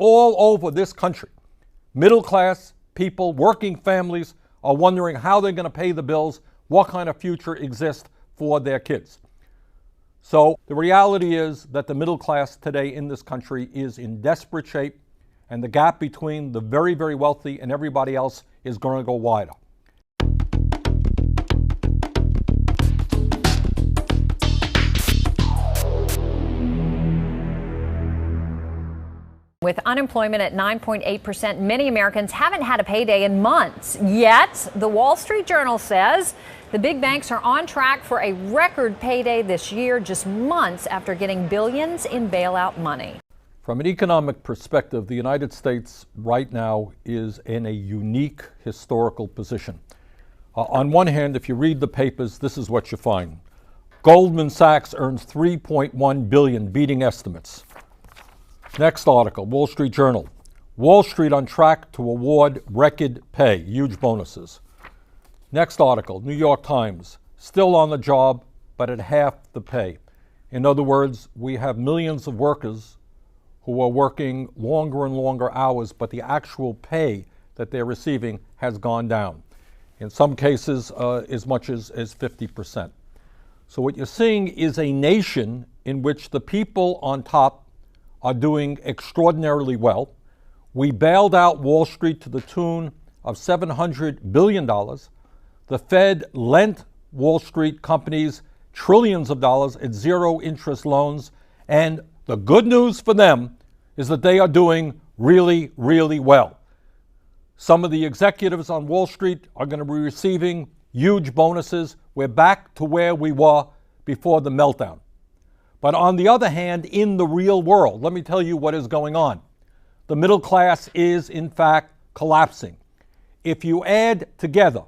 all over this country, middle class people, working families are wondering how they're going to pay the bills, what kind of future exists for their kids. So the reality is that the middle class today in this country is in desperate shape, and the gap between the very, very wealthy and everybody else is going to go wider. With unemployment at 9.8%, many Americans haven't had a payday in months. Yet, the Wall Street Journal says the big banks are on track for a record payday this year, just months after getting billions in bailout money. From an economic perspective, the United States right now is in a unique historical position. On one hand, if you read the papers, this is what you find. Goldman Sachs earns $3.1 billion, beating estimates. Next article, Wall Street Journal. Wall Street on track to award record pay, huge bonuses. Next article, New York Times. Still on the job, but at half the pay. In other words, we have millions of workers who are working longer and longer hours, but the actual pay that they're receiving has gone down. In some cases, as much as 50%. So what you're seeing is a nation in which the people on top are doing extraordinarily well. We bailed out Wall Street to the tune of $700 billion. The Fed lent Wall Street companies trillions of dollars at zero interest loans. And the good news for them is that they are doing really, really well. Some of the executives on Wall Street are going to be receiving huge bonuses. We're back to where we were before the meltdown. But on the other hand, in the real world, let me tell you what is going on. The middle class is, in fact, collapsing. If you add together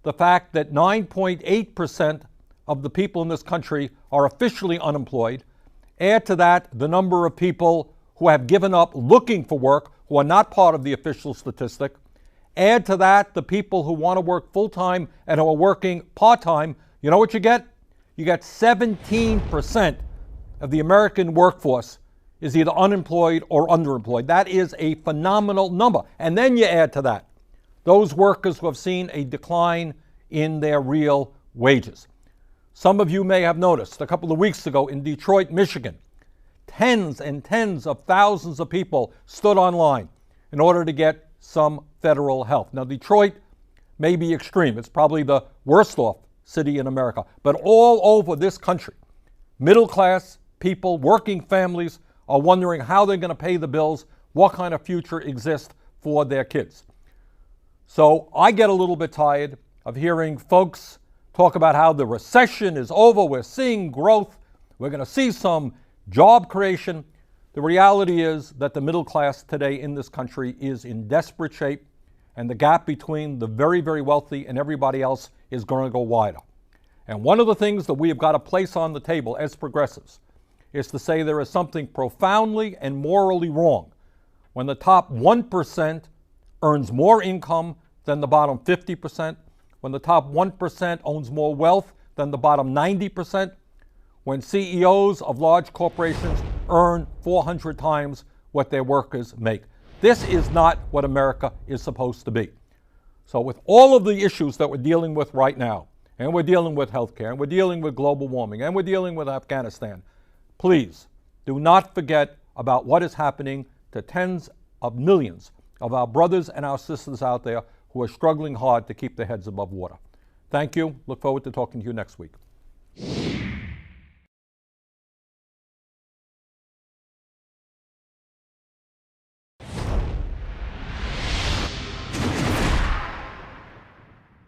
the fact that 9.8% of the people in this country are officially unemployed, add to that the number of people who have given up looking for work, who are not part of the official statistic, add to that the people who want to work full-time and who are working part-time, you know what you get? You get 17% of the American workforce is either unemployed or underemployed. That is a phenomenal number. And then you add to that those workers who have seen a decline in their real wages. Some of you may have noticed a couple of weeks ago in Detroit, Michigan, tens and tens of thousands of people stood online in order to get some federal help. Now, Detroit may be extreme. It's probably the worst off city in America. But all over this country, middle class people, working families are wondering how they're going to pay the bills, what kind of future exists for their kids. So I get a little bit tired of hearing folks talk about how the recession is over, we're seeing growth, we're going to see some job creation. The reality is that the middle class today in this country is in desperate shape, and the gap between the very, very wealthy and everybody else is going to go wider. And one of the things that we have got to place on the table as progressives is to say there is something profoundly and morally wrong when the top 1% earns more income than the bottom 50%, when the top 1% owns more wealth than the bottom 90%, when CEOs of large corporations earn 400 times what their workers make. This is not what America is supposed to be. So with all of the issues that we're dealing with right now, and we're dealing with healthcare, and we're dealing with global warming, and we're dealing with Afghanistan, please do not forget about what is happening to tens of millions of our brothers and our sisters out there who are struggling hard to keep their heads above water. Thank you. Look forward to talking to you next week.